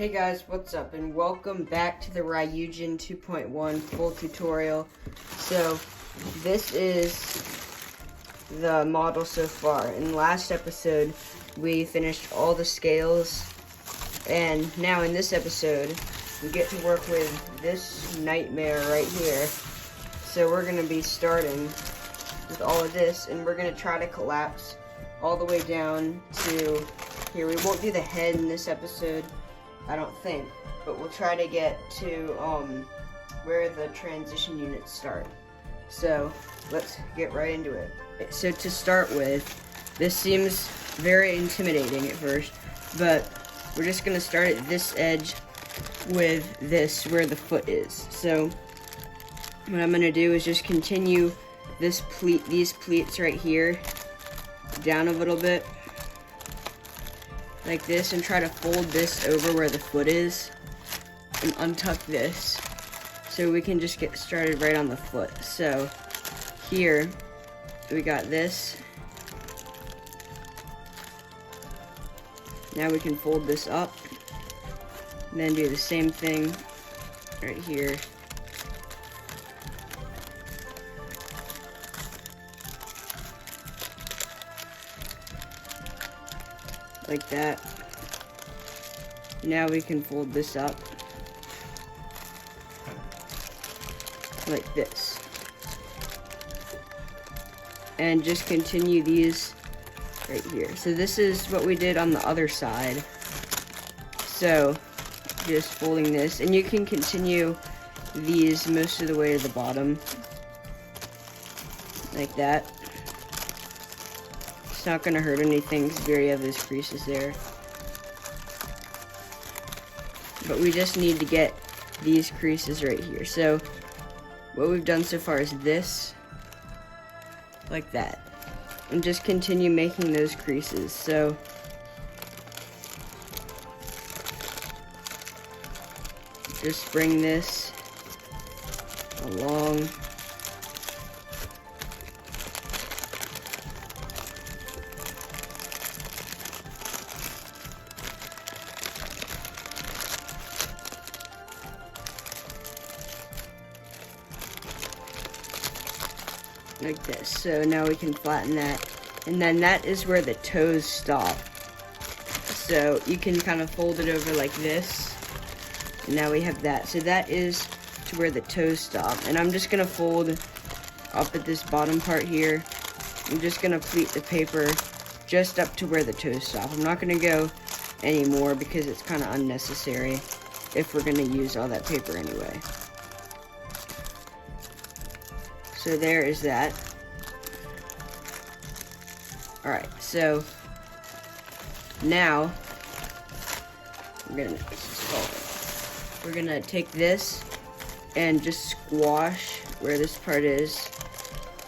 Hey guys, what's up, and welcome back to the Ryujin 2.1 full tutorial. So, this is the model so far. In the last episode, we finished all the scales, and now in this episode, we get to work with this nightmare right here. So we're going to be starting with all of this, and we're going to try to collapse all the way down to here. We won't do the head in this episode, I don't think, but we'll try to get to where the transition units start. So let's get right into it. So to start with, this seems very intimidating at first, but we're just going to start at this edge with this where the foot is. So what I'm going to do is just continue these pleats right here down a little bit like this, and try to fold this over where the foot is and untuck this so we can just get started right on the foot. So here we got this. Now we can fold this up and then do the same thing right here. Like that. Now we can fold this up like this. And just continue these right here. So this is what we did on the other side. So just folding this, and you can continue these most of the way to the bottom like that. It's not going to hurt anything because we already have those creases there. But we just need to get these creases right here. So what we've done so far is this, like that. And just continue making those creases. So just bring this along. Like this. So now we can flatten that, and then that is where the toes stop. So you can kind of fold it over like this, and now we have that. So that is to where the toes stop, and I'm just gonna fold up at this bottom part here. I'm just gonna pleat the paper just up to where the toes stop. I'm not gonna go anymore because it's kind of unnecessary if we're gonna use all that paper anyway. So there is that. Alright, so now we're gonna take this and just squash where this part is,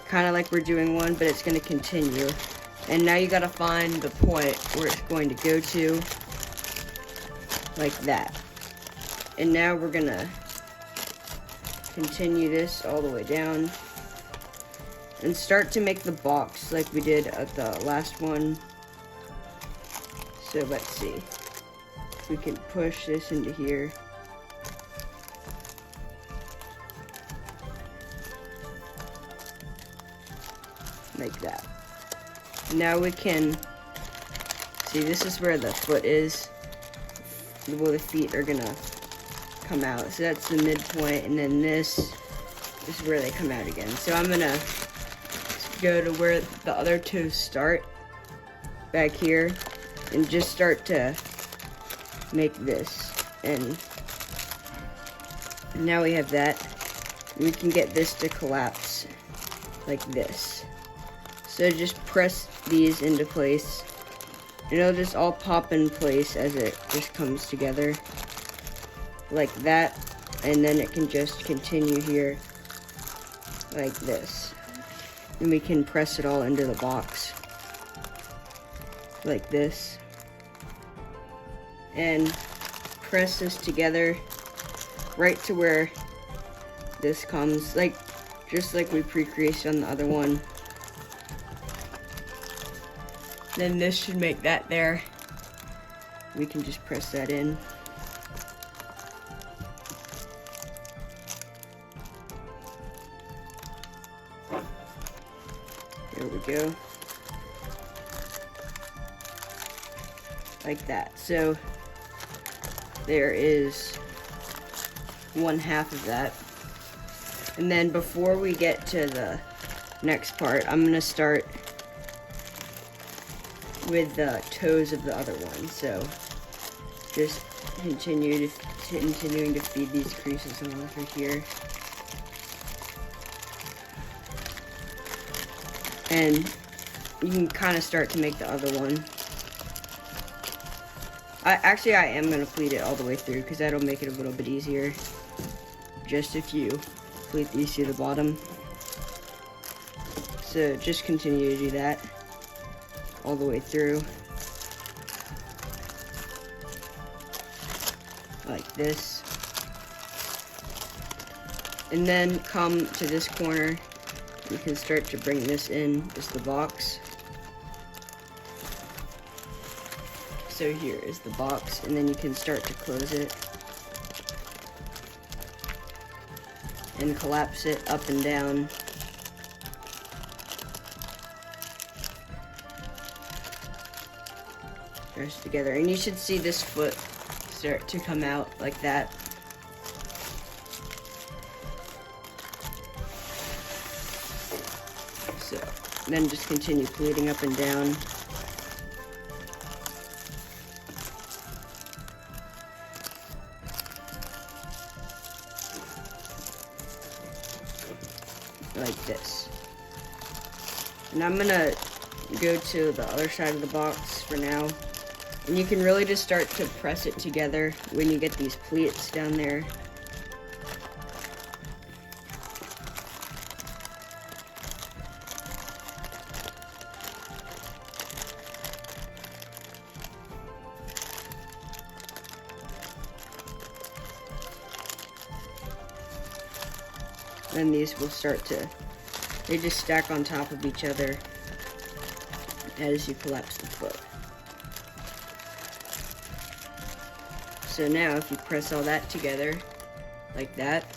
kind of like we're doing one, but it's gonna continue. And now you gotta find the point where it's going to go to, like that. And now we're gonna continue this all the way down and start to make the box like we did at the last one. So let's see. We can push this into here. Like that. Now we can see, this is where the foot is. Well, the feet are gonna come out. So that's the midpoint, and then this is where they come out again. So I'm gonna go to where the other toes start, back here, and just start to make this. And now we have that. We can get this to collapse like this. So just press these into place, and it'll just all pop in place as it just comes together like that. And then it can just continue here like this. And we can press it all into the box like this, and press this together right to where this comes, like just like we pre-creased on the other one. Then this should make that there. We can just press that in There we go. Like that. So there is 1/2 of that. And then before we get to the next part, I'm gonna start with the toes of the other one. So just continuing to feed these creases along through here. And you can kind of start to make the other one. I am going to pleat it all the way through because that'll make it a little bit easier. Just if you pleat these to the bottom. So just continue to do that all the way through. Like this. And then come to this corner. You can start to bring this in as the box. So here is the box, and then you can start to close it and collapse it up and down. Press together, and you should see this foot start to come out like that. So then just continue pleating up and down. Like this. And I'm gonna go to the other side of the box for now. And you can really just start to press it together when you get these pleats down there. Then these will start to, they just stack on top of each other as you collapse the foot. So now if you press all that together, like that,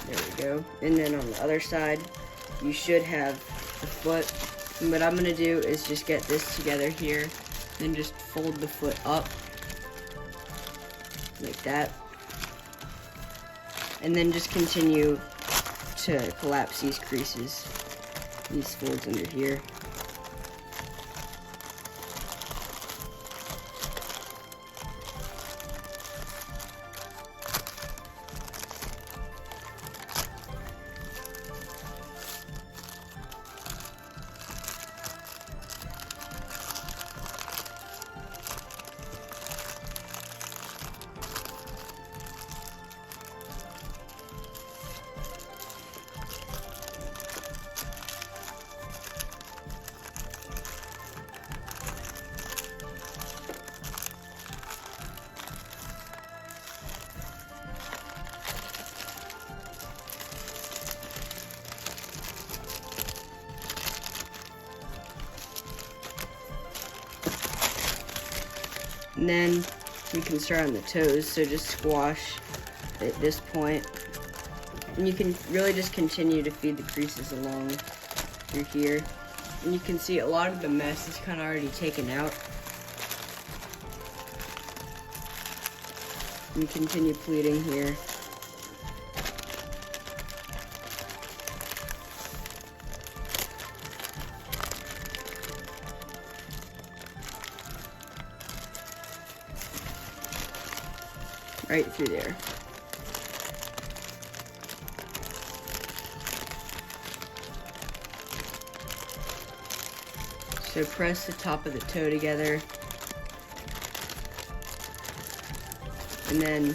there we go. And then on the other side, you should have the foot. And what I'm gonna do is just get this together here, then just fold the foot up, like that. And then just continue to collapse these creases, these folds under here. And then we can start on the toes, so just squash at this point. And you can really just continue to feed the creases along through here. And you can see a lot of the mess is kind of already taken out. And you continue pleating here. Right through there. So press the top of the toe together. And then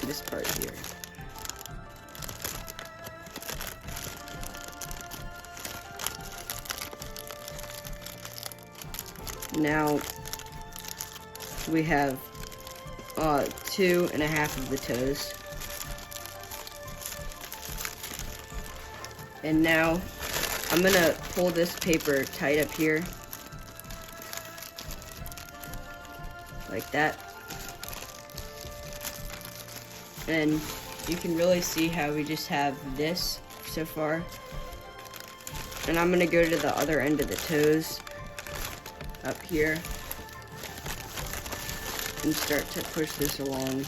this part here. Now we have 2.5 of the toes. And now I'm gonna pull this paper tight up here, like that. And you can really see how we just have this so far. And I'm gonna go to the other end of the toes up here and start to push this along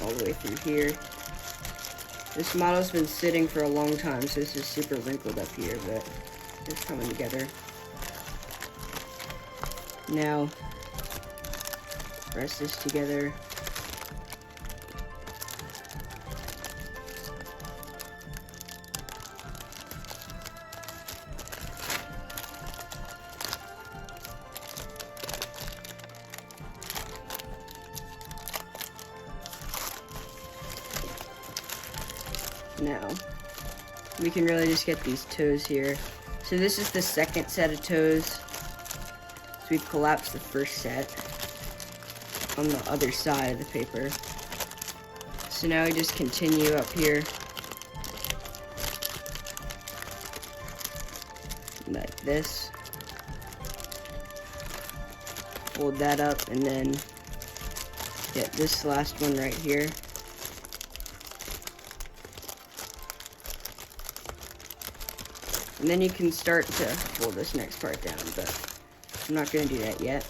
all the way through here. This model's been sitting for a long time, so this is super wrinkled up here, but it's coming together. Now, press this together. Now, we can really just get these toes here. So this is the second set of toes. So we've collapsed the first set on the other side of the paper. So now we just continue up here. Like this. Fold that up and then get this last one right here. And then you can start to fold this next part down, but I'm not going to do that yet.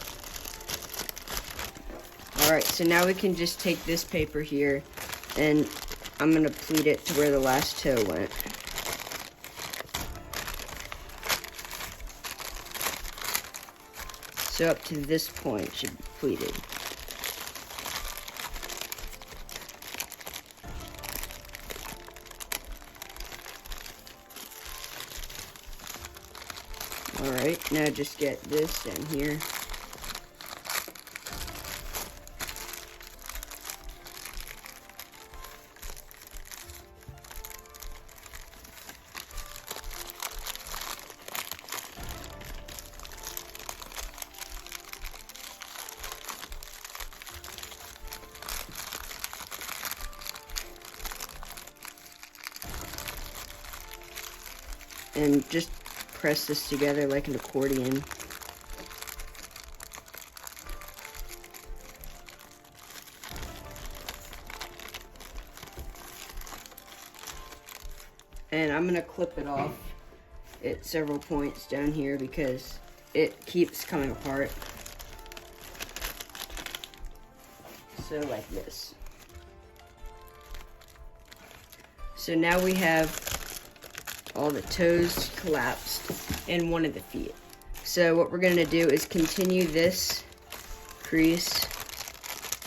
Alright, so now we can just take this paper here, and I'm going to pleat it to where the last toe went. So up to this point should be pleated. Alright, now just get this down here. And just press this together like an accordion. And I'm gonna clip it off at several points down here because it keeps coming apart. So like this. So now we have all the toes collapsed and one of the feet. So what we're going to do is continue this crease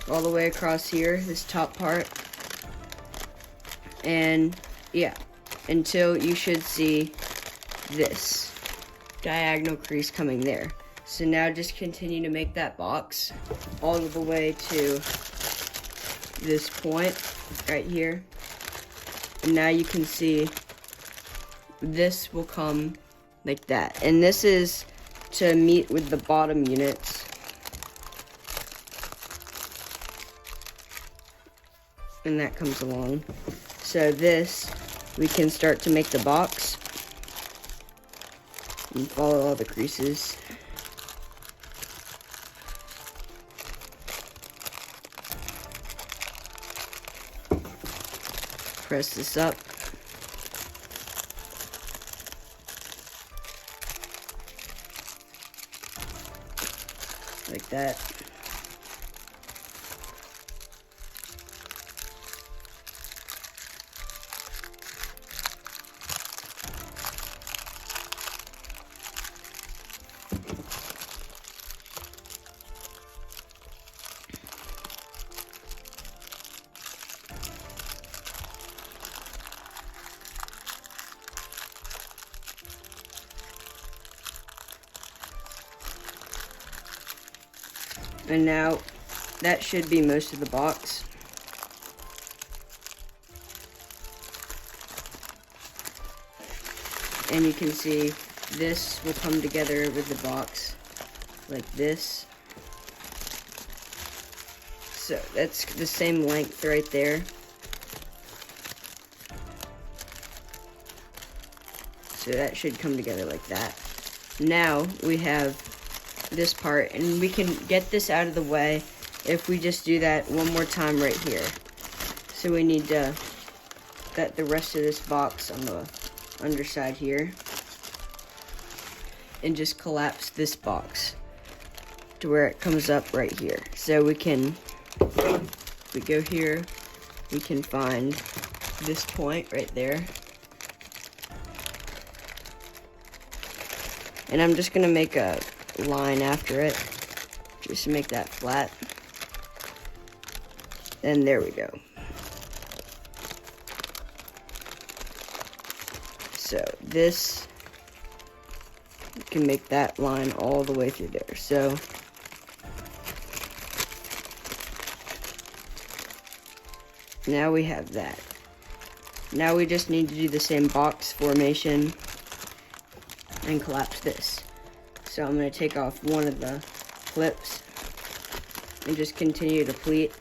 all the way across here, this top part, and yeah, until you should see this diagonal crease coming there. So now just continue to make that box all the way to this point right here. And now you can see this will come like that. And this is to meet with the bottom units. And that comes along. So this, we can start to make the box. And follow all the creases. Press this up. Like that. And now, that should be most of the box. And you can see this will come together with the box like this. So that's the same length right there. So that should come together like that. Now we have this part, and we can get this out of the way if we just do that one more time right here. So we need to get the rest of this box on the underside here and just collapse this box to where it comes up right here. So we can, if we go here, we can find this point right there. And I'm just gonna make a line after it, just to make that flat. And there we go. So this, you can make that line all the way through there. So now we have that. Now we just need to do the same box formation and collapse this. So I'm going to take off one of the clips and just continue to pleat.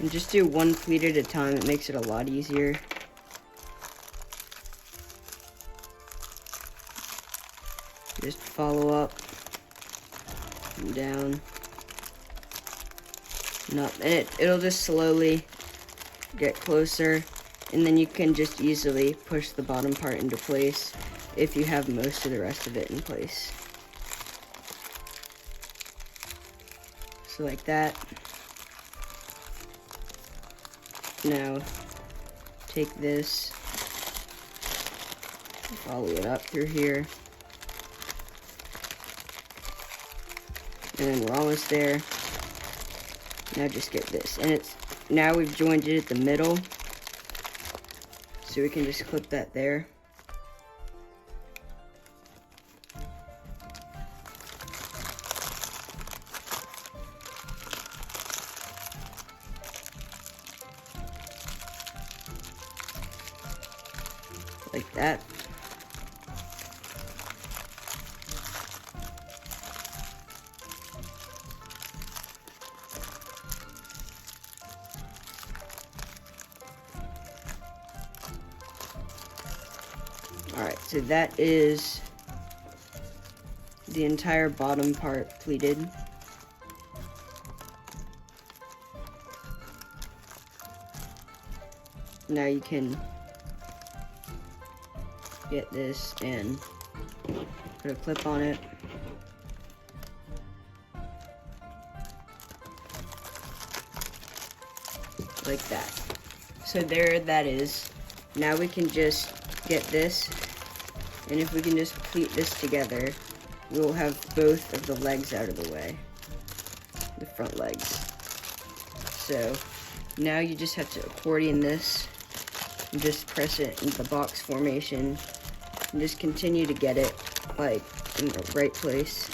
And just do one pleat at a time, it makes it a lot easier. Just follow up and down and up, and it'll just slowly get closer, and then you can just easily push the bottom part into place if you have most of the rest of it in place. So like that. Now take this, follow it up through here, and then we're almost there. Now just get this, and it's, now we've joined it at the middle, so we can just clip that there. Like that. Alright, so that is the entire bottom part pleated. Now you can get this and put a clip on it. Like that. So there that is. Now we can just get this, and if we can just pleat this together, we'll have both of the legs out of the way. The front legs. So now you just have to accordion this and just press it into the box formation. And just continue to get it, like, in the right place.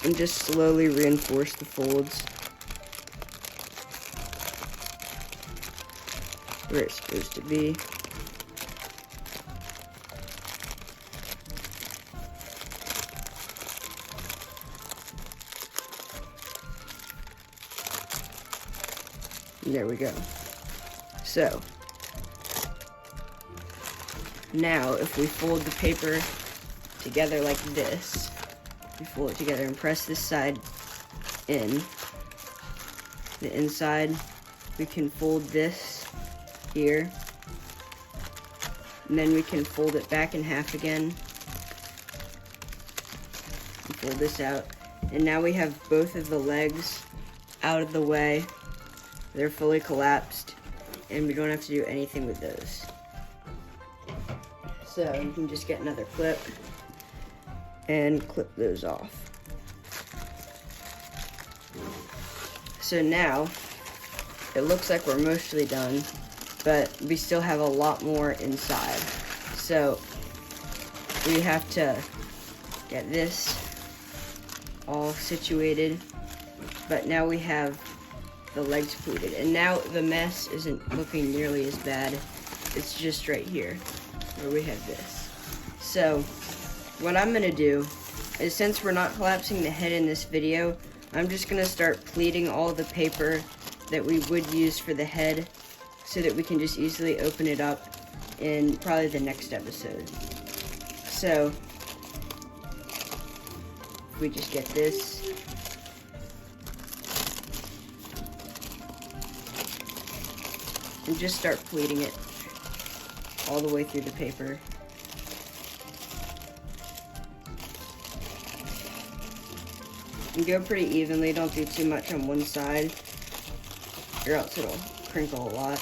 And just slowly reinforce the folds where it's supposed to be. There we go. So, now if we fold the paper together like this, we fold it together and press this side in, the inside, we can fold this here, and then we can fold it back in half again, and fold this out, and now we have both of the legs out of the way. They're fully collapsed, and we don't have to do anything with those. So you can just get another clip and clip those off. So now, it looks like we're mostly done, but we still have a lot more inside. So we have to get this all situated, but now we have the legs pleated, and now the mess isn't looking nearly as bad. It's just right here where we have this. So what I'm gonna do is, since we're not collapsing the head in this video, I'm just gonna start pleating all the paper that we would use for the head, so that we can just easily open it up in probably the next episode. So if we just get this. And just start pleating it all the way through the paper. And go pretty evenly, don't do too much on one side, or else it'll crinkle a lot.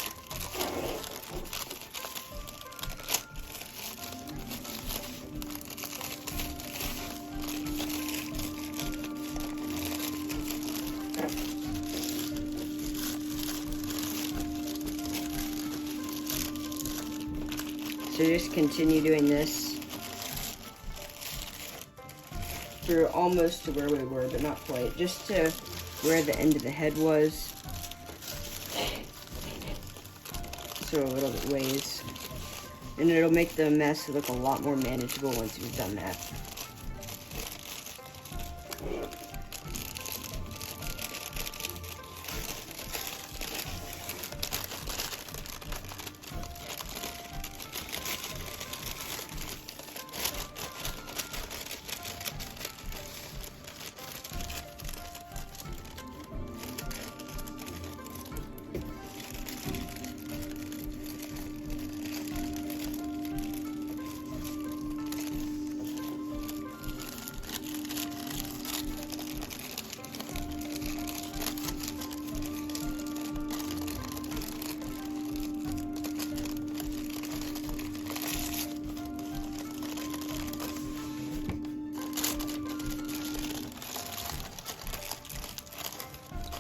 So just continue doing this through almost to where we were, but not quite. Just to where the end of the head was. So a little bit ways. And it'll make the mess look a lot more manageable once you've done that.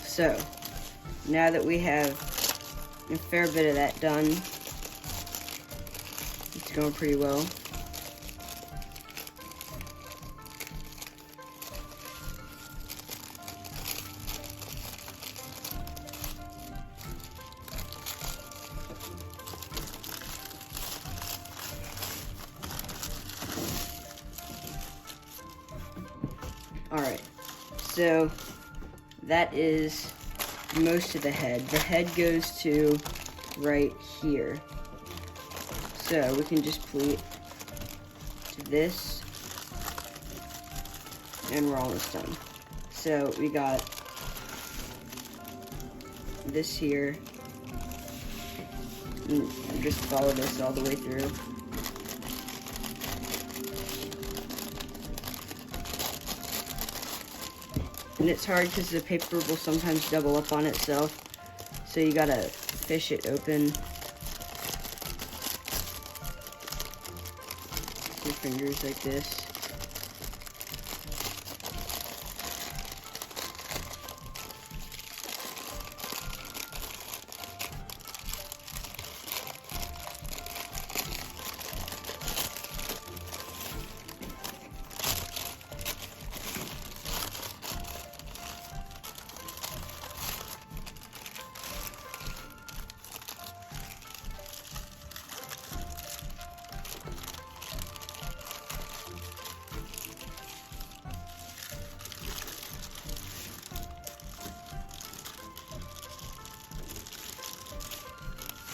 So, now that we have a fair bit of that done, it's going pretty well. Alright, so that is most of the head. The head goes to right here. So we can just pleat to this, and we're almost done. So we got this here, and just follow this all the way through. And it's hard because the paper will sometimes double up on itself, so you gotta fish it open. Your fingers like this.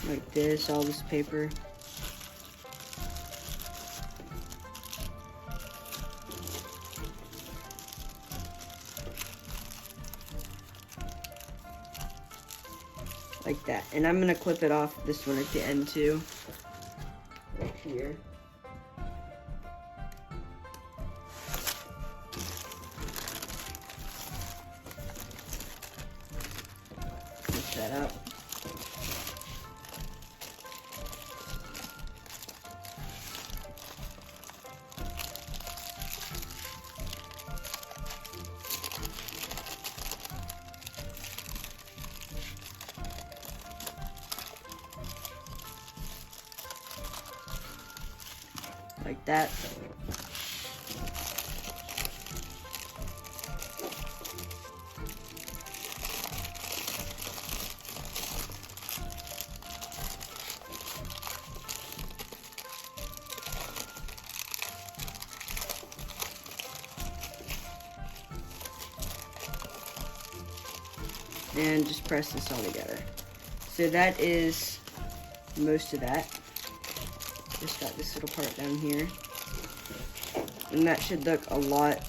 Like this, all this paper. Like that. And I'm gonna clip it off this one at the end too. Right here. Clip that up. Like that. And just press this all together. So that is most of that. Just got this little part down here, and that should look a lot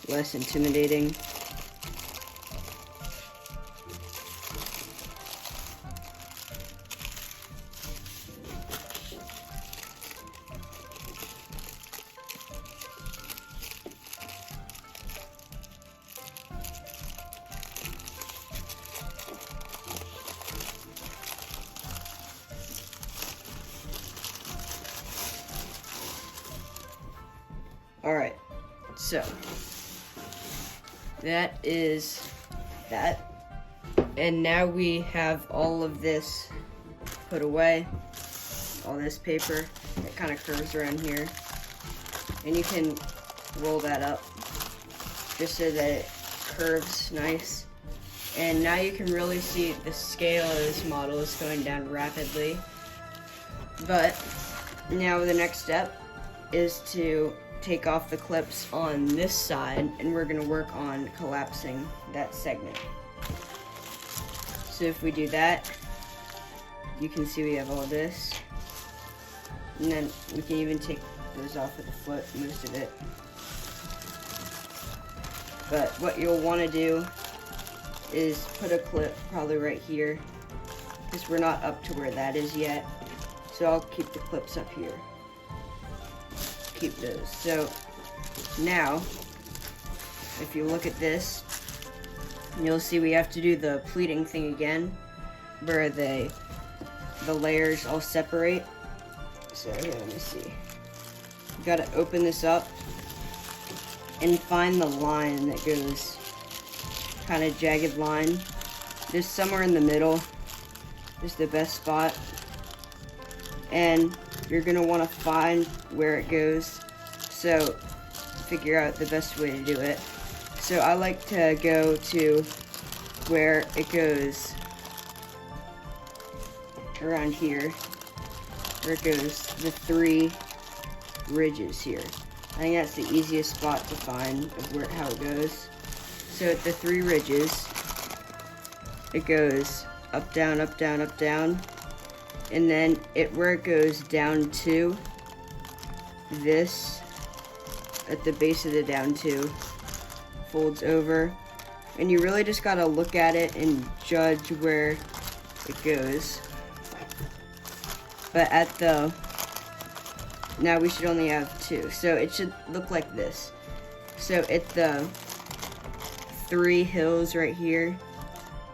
less intimidating. Alright, so that is that. And now we have all of this put away, all this paper that kind of curves around here. And you can roll that up just so that it curves nice. And now you can really see the scale of this model is going down rapidly. But now the next step is to take off the clips on this side, and we're going to work on collapsing that segment. So if we do that, you can see we have all this, and then we can even take those off with the foot, most of it. But what you'll want to do is put a clip probably right here, because we're not up to where that is yet. So I'll keep the clips up here. Keep those. So now, if you look at this, you'll see we have to do the pleating thing again, where the layers all separate. So here, let me see. You gotta open this up and find the line that goes kind of jagged line. Just somewhere in the middle is the best spot. And you're going to want to find where it goes, so figure out the best way to do it. So I like to go to where it goes around here, where it goes the 3 ridges here. I think that's the easiest spot to find of how it goes. So at the 3 ridges, it goes up, down, up, down, up, down. And then where it goes down to this, at the base of the down to, folds over. And you really just gotta look at it and judge where it goes. But now we should only have 2. So it should look like this. So at the 3 hills right here,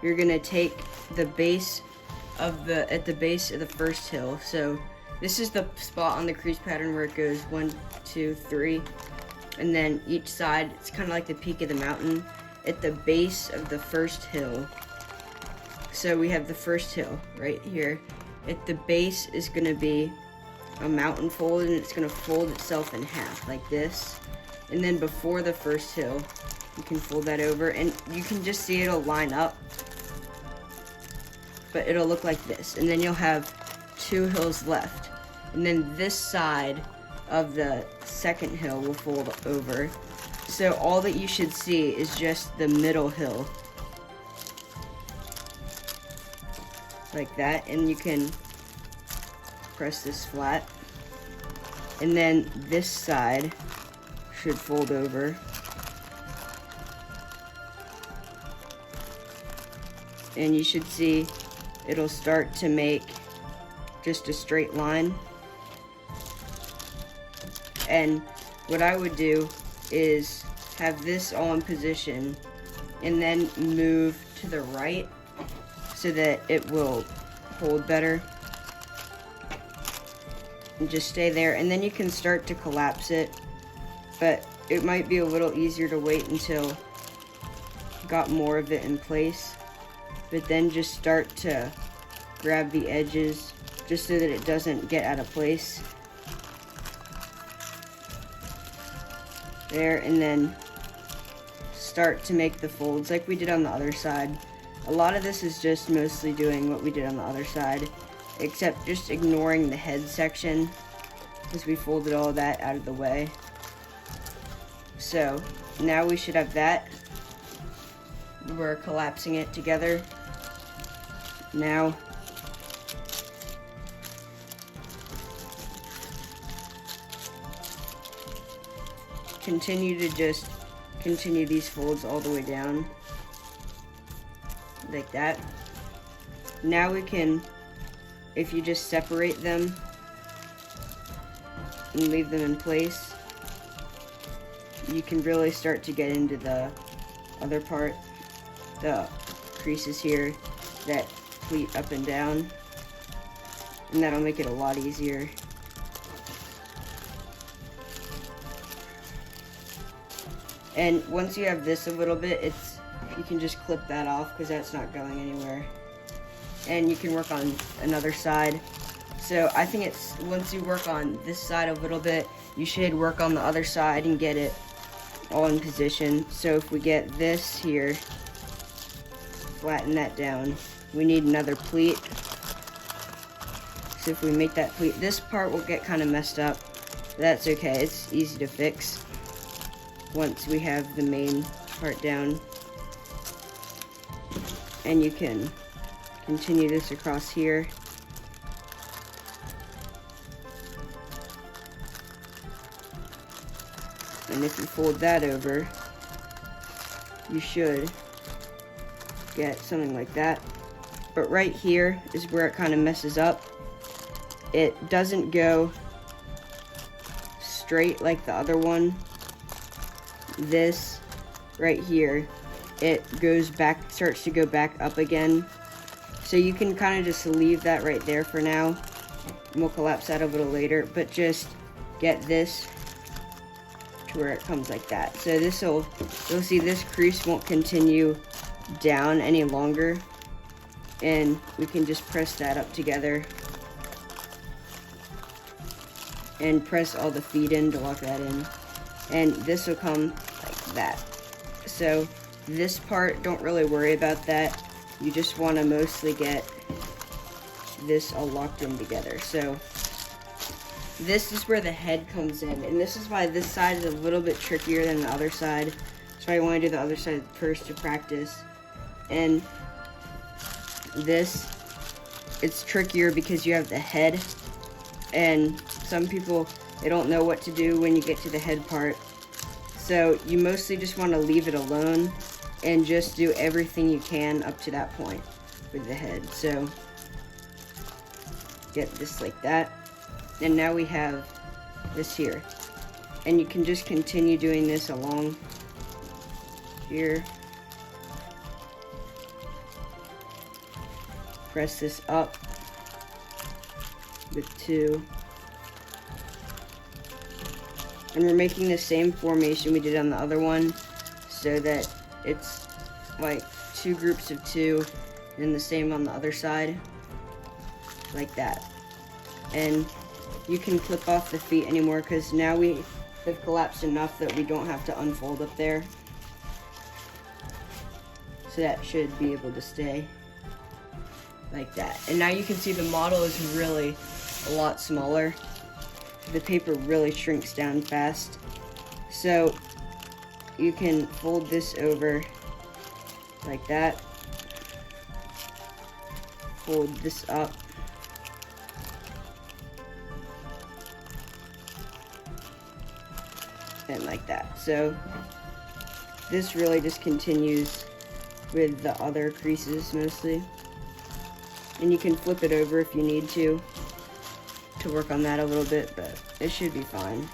you're gonna take the base at the base of the first hill. So this is the spot on the crease pattern where it goes 1, 2, 3, and then each side, it's kind of like the peak of the mountain at the base of the first hill. So we have the first hill right here. At the base is going to be a mountain fold, and it's going to fold itself in half like this. And then before the first hill, you can fold that over, and you can just see it'll line up. But it'll look like this, and then you'll have 2 hills left, and then this side of the second hill will fold over. So all that you should see is just the middle hill, like that, and you can press this flat, and then this side should fold over, and you should see it'll start to make just a straight line. And what I would do is have this all in position and then move to the right so that it will hold better. And just stay there, and then you can start to collapse it, but it might be a little easier to wait until you got more of it in place. But then just start to grab the edges just so that it doesn't get out of place. There, and then start to make the folds like we did on the other side. A lot of this is just mostly doing what we did on the other side, except just ignoring the head section because we folded all of that out of the way. So now we should have that. We're collapsing it together. Now continue to just continue these folds all the way down, like that. Now we can, if you just separate them and leave them in place, you can really start to get into the other part, the creases here that pleat up and down, and that'll make it a lot easier. And once you have this a little bit, you can just clip that off because that's not going anywhere. And you can work on another side. So I think it's, once you work on this side a little bit, you should work on the other side and get it all in position. So if we get this here, flatten that down. We need another pleat. So if we make that pleat, this part will get kind of messed up. But that's okay, it's easy to fix once we have the main part down. And you can continue this across here. And if you fold that over, you should get something like that. But right here is where it kind of messes up. It doesn't go straight like the other one. This right here, it goes back, starts to go back up again. So you can kind of just leave that right there for now. And we'll collapse that a little later, but just get this to where it comes like that. So you'll see this crease won't continue down any longer, and we can just press that up together and press all the feet in to lock that in, and this will come like that. So this part, don't really worry about that. You just want to mostly get this all locked in together. So this is where the head comes in, and this is why this side is a little bit trickier than the other side. That's why I want to do the other side first to practice. And this, it's trickier because you have the head, and some people, they don't know what to do when you get to the head part. So you mostly just want to leave it alone and just do everything you can up to that point with the head. So get this like that, and now we have this here, and you can just continue doing this along here. Press this up with 2, and we're making the same formation we did on the other one, so that it's like 2 groups of 2 and the same on the other side, like that. And you can clip off the feet anymore because now they've collapsed enough that we don't have to unfold up there. So that should be able to stay like that. And now you can see the model is really a lot smaller. The paper really shrinks down fast. So you can fold this over like that. Fold this up. And like that. So this really just continues with the other creases mostly. And you can flip it over if you need to work on that a little bit, but it should be fine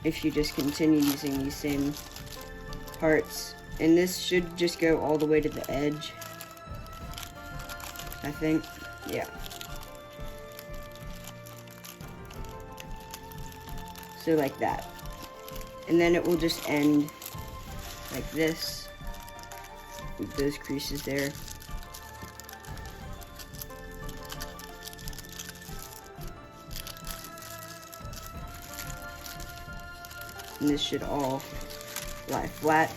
if you just continue using these same parts. And this should just go all the way to the edge, I think. Yeah. So like that. And then it will just end like this with those creases there. And this should all lie flat.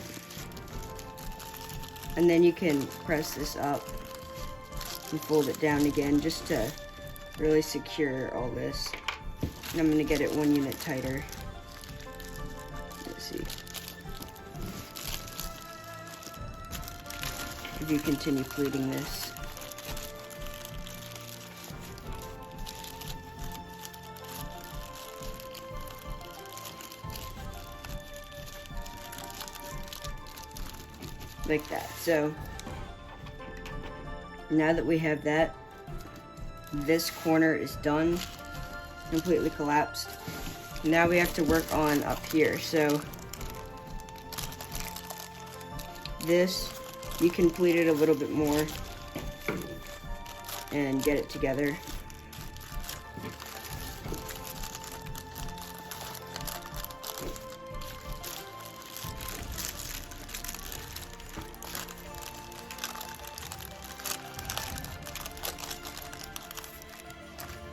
And then you can press this up and fold it down again just to really secure all this. And I'm going to get it 1 unit tighter. Let's see. If you continue pleating this. like that. So now that we have that, this corner is done, completely collapsed. Now we have to work on up here. So this, you can pleat it a little bit more and get it together.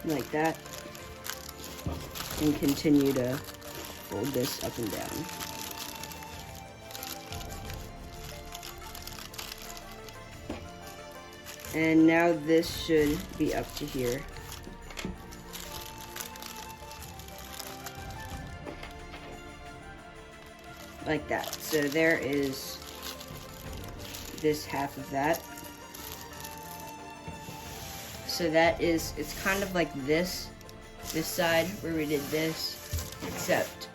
Like that, and continue to fold this up and down. And now this should be up to here. Like that. So there is this half of that. So that is, it's kind of like this side where we did this, except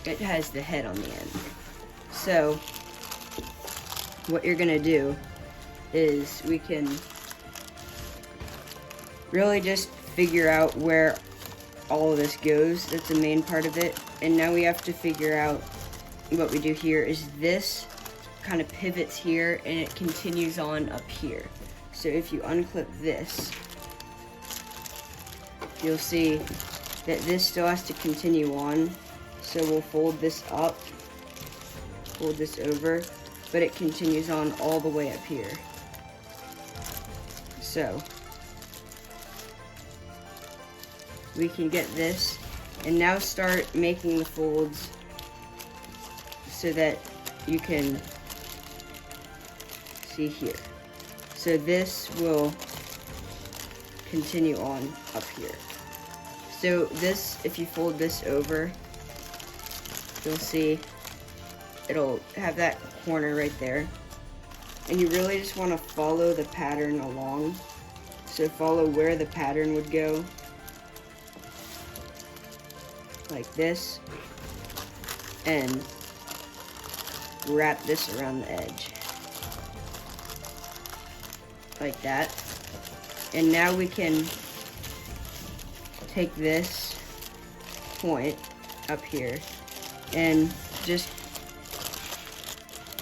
it has the head on the end. So what you're gonna do is we can really just figure out where all of this goes. That's the main part of it. And now we have to figure out what we do here is this kind of pivots here and it continues on up here. So if you unclip this, you'll see that this still has to continue on. So we'll fold this up, fold this over, but it continues on all the way up here. So we can get this and now start making the folds so that you can see here. So this will continue on up here. So this, if you fold this over, you'll see it'll have that corner right there. And you really just want to follow the pattern along. So follow where the pattern would go. Like this. And wrap this around the edge. Like that. And now we can take this point up here and just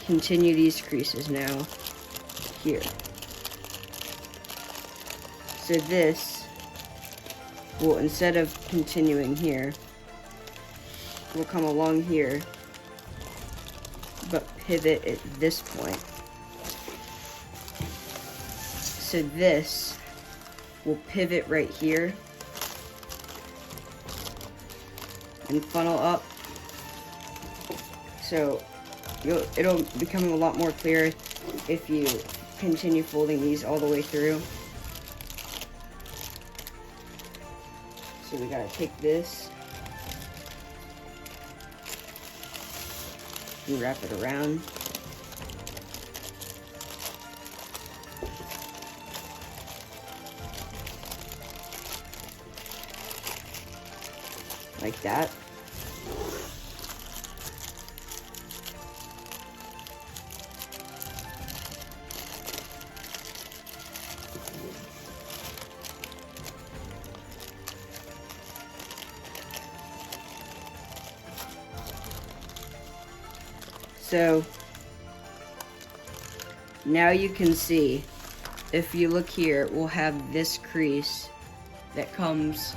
continue these creases now here. So this will, instead of continuing here, will come along here but pivot at this point. So this will pivot right here and funnel up. So it'll become a lot more clear if you continue folding these all the way through. So we gotta take this and wrap it around. Like that. So now you can see, if you look here, we'll have this crease that comes,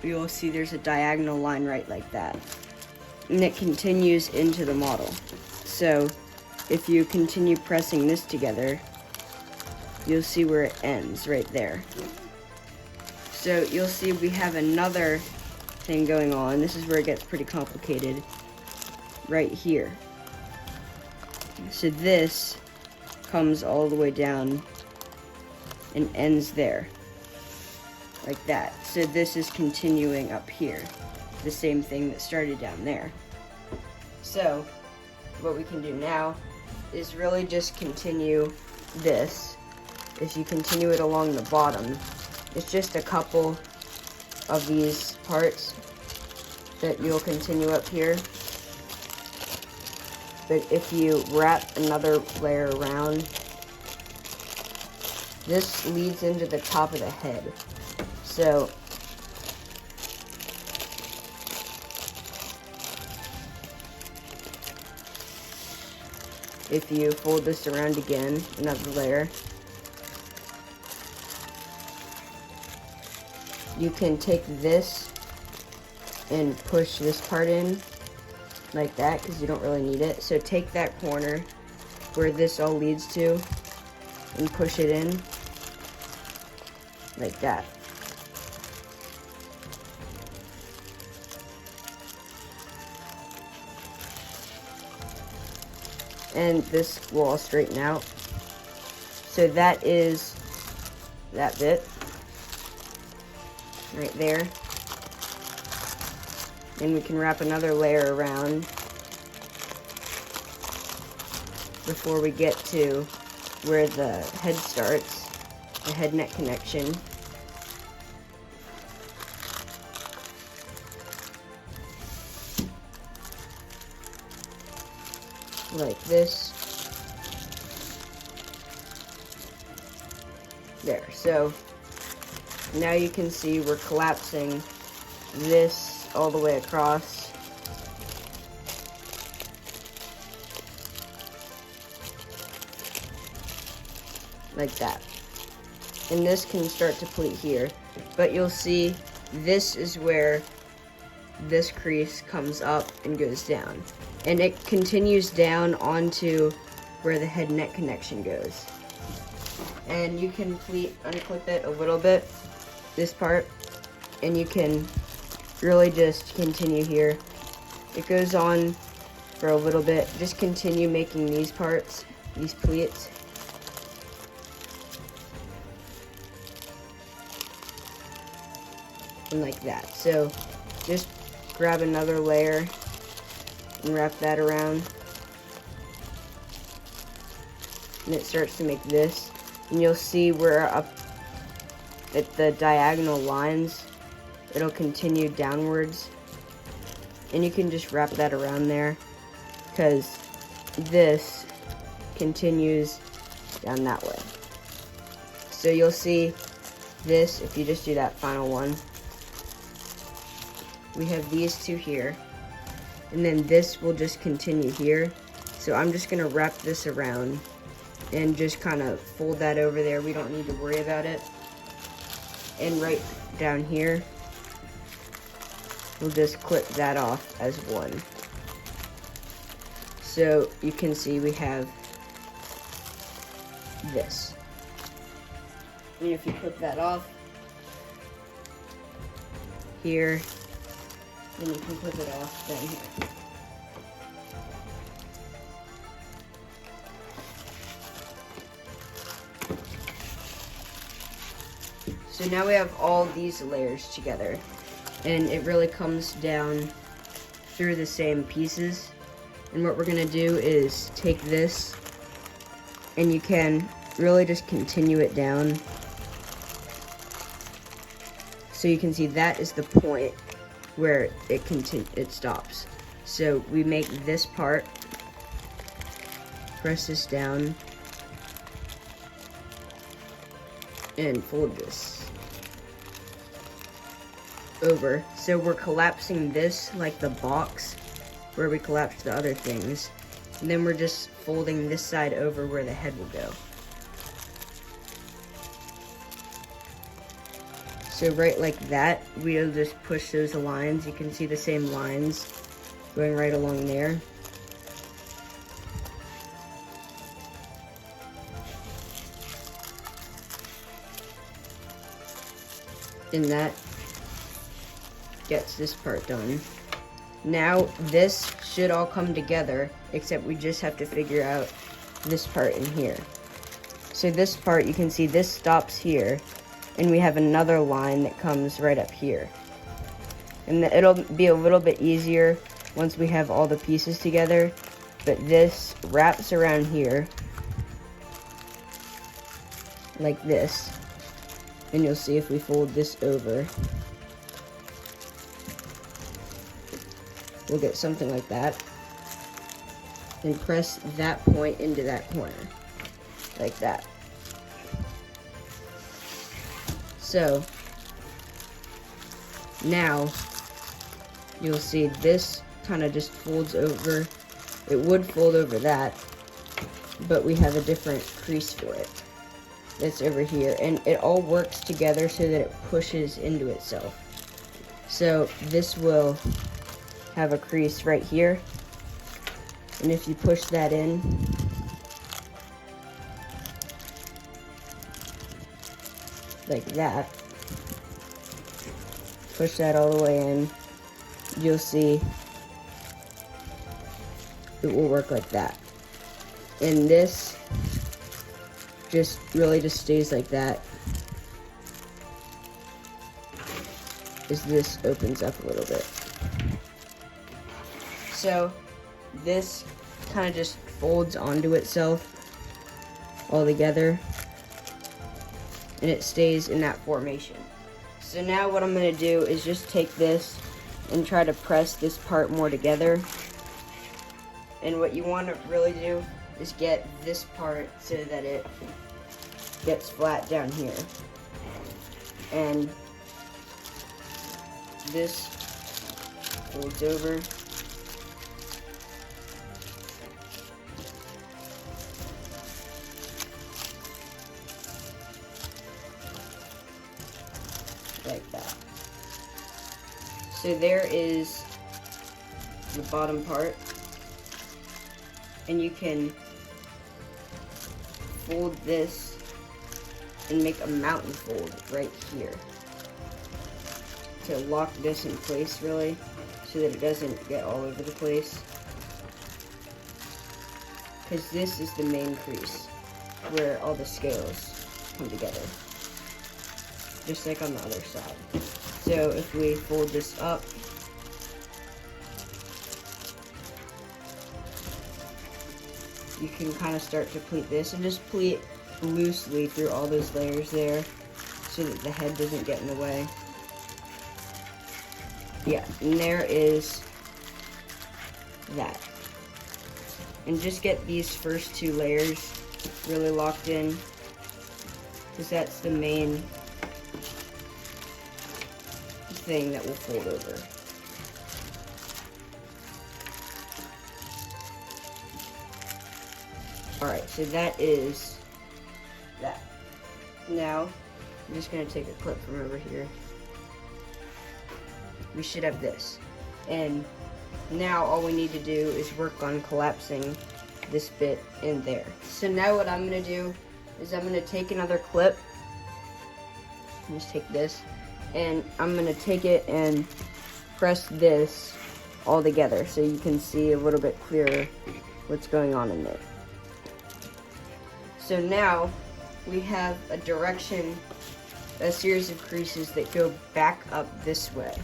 you'll see there's a diagonal line right like that. And it continues into the model. So if you continue pressing this together, you'll see where it ends right there. So you'll see we have another thing going on. This is where it gets pretty complicated. Right here. So this comes all the way down and ends there. Like that. So this is continuing up here. The same thing that started down there. So what we can do now is really just continue this. If you continue it along the bottom, it's just a couple of these parts that you'll continue up here. but if you wrap another layer around, this leads into the top of the head. So if you fold this around again, another layer, you can take this and push this part in like that, because you don't really need it. So take that corner where this all leads to and push it in like that. And this will all straighten out. So that is that bit right there. And we can wrap another layer around before we get to where the head starts, the head neck connection. Like this. There. So now you can see we're collapsing this all the way across. Like that. And this can start to pleat here. But you'll see this is where this crease comes up and goes down. And it continues down onto where the head neck connection goes. And you can unclip it a little bit, this part, and you can really just continue here. It goes on for a little bit. Just continue making these parts, these pleats. And like that. So just grab another layer and wrap that around. And it starts to make this. And you'll see where up at the diagonal lines, it'll continue downwards. And you can just wrap that around there, because this continues down that way. So you'll see this, if you just do that final one, we have these two here, and then this will just continue here. So I'm just gonna wrap this around and just kind of fold that over there. We don't need to worry about it. And right down here, we'll just clip that off as one. So you can see we have this. And if you clip that off here, then you can clip it off down here. So now we have all these layers together, and it really comes down through the same pieces. And what we're gonna do is take this, and you can really just continue it down. So you can see that is the point where it stops. So we make this part, press this down, and fold this over. So we're collapsing this like the box where we collapsed the other things. And then we're just folding this side over where the head will go. So right like that, we'll just push those lines. You can see the same lines going right along there. And that gets this part done. Now this should all come together, except we just have to figure out this part in here. So this part, you can see this stops here, and we have another line that comes right up here. And it'll be a little bit easier once we have all the pieces together, but this wraps around here like this. And you'll see if we fold this over, we'll get something like that. then press that point into that corner, like that. So now you'll see this kind of just folds over. It would fold over that, but we have a different crease for it that's over here, and it all works together so that it pushes into itself. So this will have a crease right here, and if you push that in, like that, push that all the way in, you'll see it will work like that. And this just stays like that as this opens up a little bit. So this kind of just folds onto itself all together, and it stays in that formation. So now what I'm going to do is just take this and try to press this part more together. And what you want to really do is get this part so that it gets flat down here. And this folds over. Like that. So there is the bottom part. And you can fold this and make a mountain fold right here to lock this in place, really, so that it doesn't get all over the place. Because this is the main crease where all the scales come together, just like on the other side. So if we fold this up, you can kind of start to pleat this, and just pleat loosely through all those layers there so that the head doesn't get in the way. Yeah, and there is that. And just get these first two layers really locked in, because that's the main thing that will fold over. Alright, so that is that. Now, I'm just going to take a clip from over here. We should have this. And now all we need to do is work on collapsing this bit in there. So now what I'm going to do is I'm going to take another clip. Just take this. And I'm going to take it and press this all together so you can see a little bit clearer what's going on in there. So now we have a direction, a series of creases that go back up this way.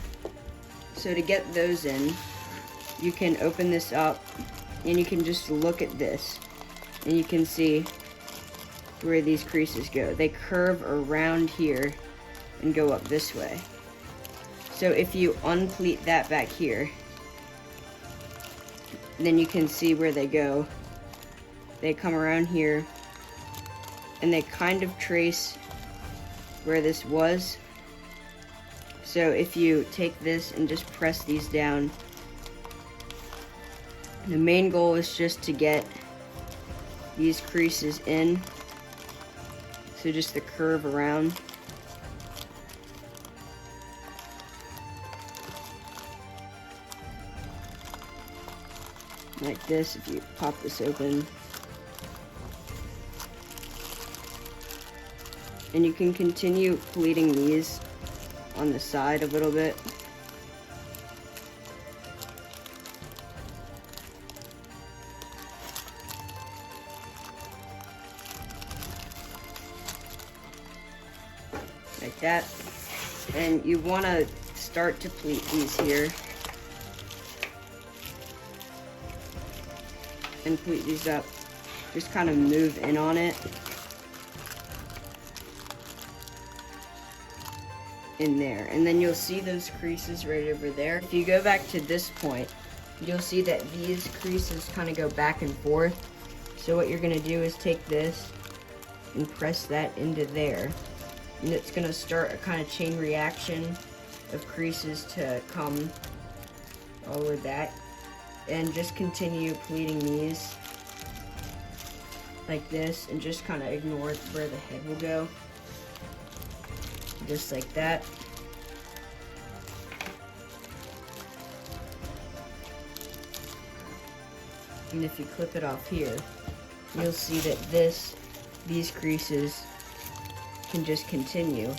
So to get those in, you can open this up and you can just look at this and you can see where these creases go. They curve around here and go up this way. So if you unpleat that back here, then you can see where they go. They come around here and they kind of trace where this was. So if you take this and just press these down, the main goal is just to get these creases in, so just the curve around. Like this, if you pop this open. And you can continue pleating these on the side a little bit. Like that. And you want to start to pleat these here. And pleat these up. Just kind of move in on it. In there, and then you'll see those creases right over there. If you go back to this point you'll see that these creases kind of go back and forth. So what you're going to do is take this and press that into there. And it's going to start a kind of chain reaction of creases to come all the way back. And just continue pleating these like this, and just kind of ignore where the head will go. Just like that. And if you clip it off here, you'll see that these creases can just continue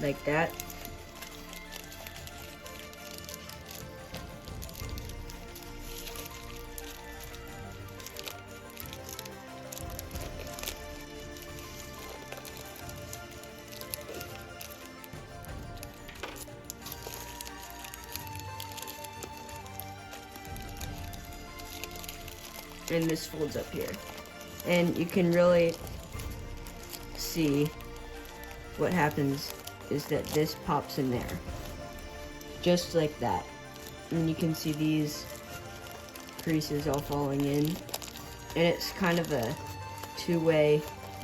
like that. And this folds up here, and you can really see what happens is that this pops in there just like that, and you can see these creases all falling in, and it's kind of a two-way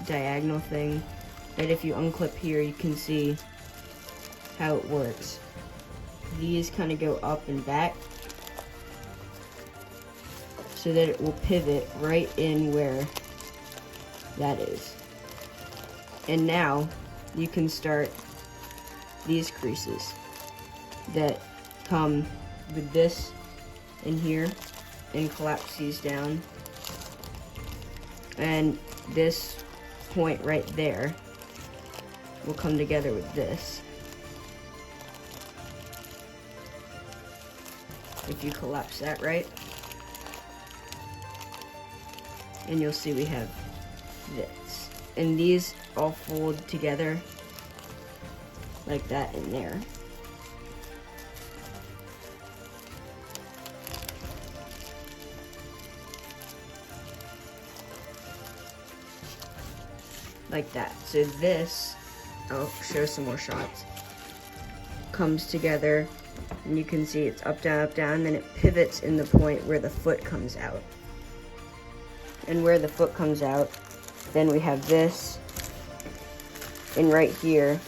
diagonal thing that if you unclip here, you can see how it works. These kind of go up and back so that it will pivot right in where that is. And now you can start these creases that come with this in here and collapse these down. And this point right there will come together with this. If you collapse that right, and you'll see we have this. And these all fold together like that in there. Like that. So this, I'll show some more shots, comes together, and you can see it's up, down, and then it pivots in the point where the foot comes out. And where the foot comes out, then we have this, and right here,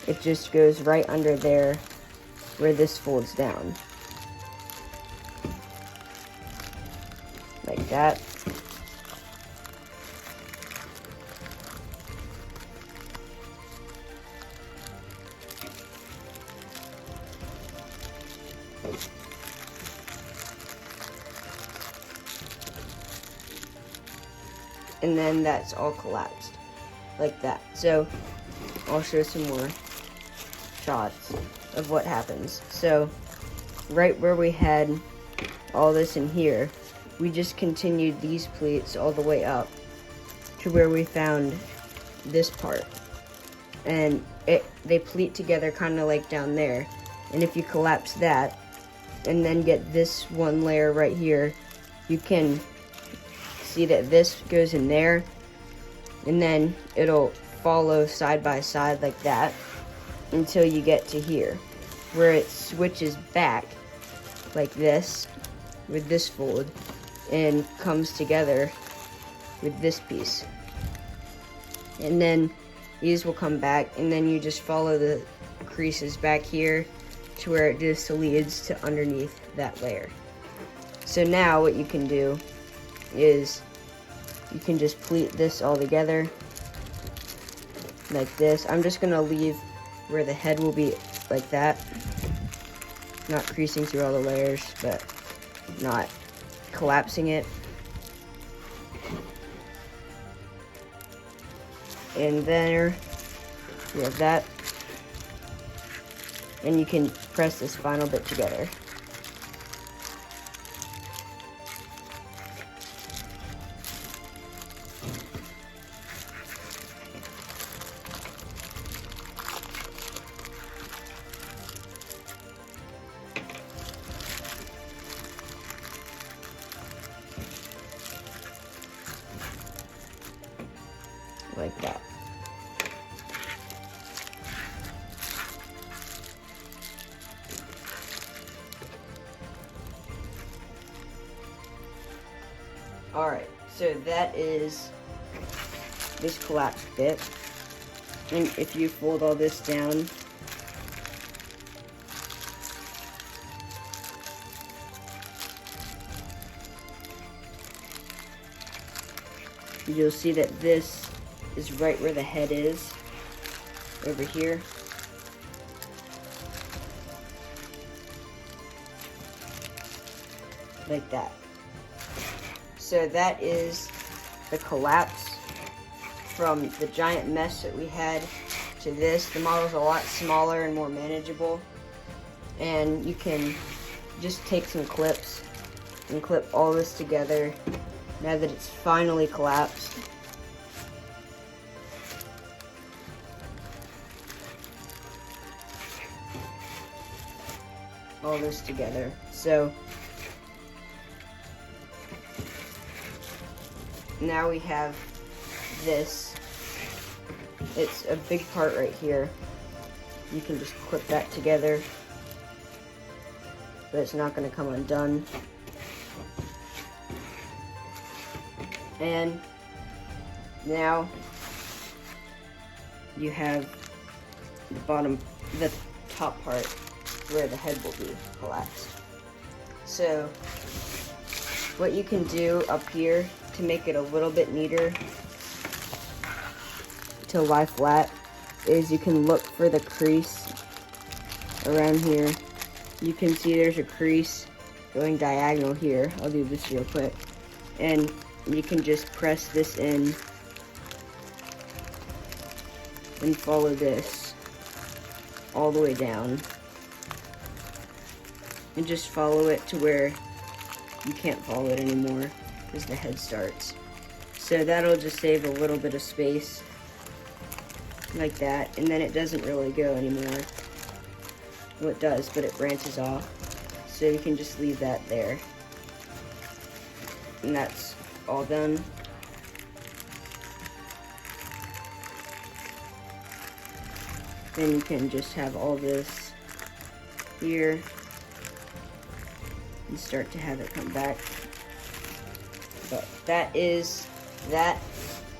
it just goes right under there where this folds down. Like that. And then that's all collapsed like that. So I'll show some more shots of what happens. So right where we had all this in here, we just continued these pleats all the way up to where we found this part, and they pleat together kind of like down there. And if you collapse that and then get this one layer right here, you can see that this goes in there, and then it'll follow side by side like that until you get to here where it switches back like this with this fold and comes together with this piece. And then these will come back, and then you just follow the creases back here to where it just leads to underneath that layer. So now what you can do is you can just pleat this all together like this. I'm just gonna leave where the head will be like that, not creasing through all the layers, but not collapsing it. And there you have that, and you can press this final bit together. Like that. Alright, so that is this collapsed bit. And if you fold all this down, you'll see that this is right where the head is, over here. Like that. So that is the collapse from the giant mess that we had to this. The model's a lot smaller and more manageable. And you can just take some clips and clip all this together now that it's finally collapsed. All this together. So now we have this. It's a big part right here. You can just clip that together, but it's not going to come undone. And now you have the bottom, the top part where the head will be collapsed. So what you can do up here to make it a little bit neater to lie flat is you can look for the crease around here. You can see there's a crease going diagonal here. I'll do this real quick. And you can just press this in and follow this all the way down. And just follow it to where you can't follow it anymore as the head starts. So that'll just save a little bit of space like that, and then it doesn't really go anymore. Well, it does, but it branches off. So you can just leave that there. And that's all done. Then you can just have all this here and start to have it come back. But that is that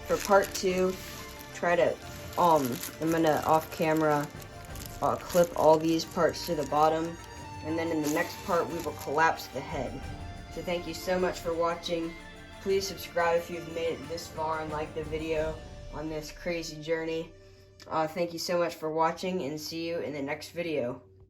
for part 2. Try to, I'm gonna off camera clip all these parts to the bottom, and then in the next part we will collapse the head. So thank you so much for watching. Please subscribe if you've made it this far and like the video on this crazy journey. Thank you so much for watching, and see you in the next video.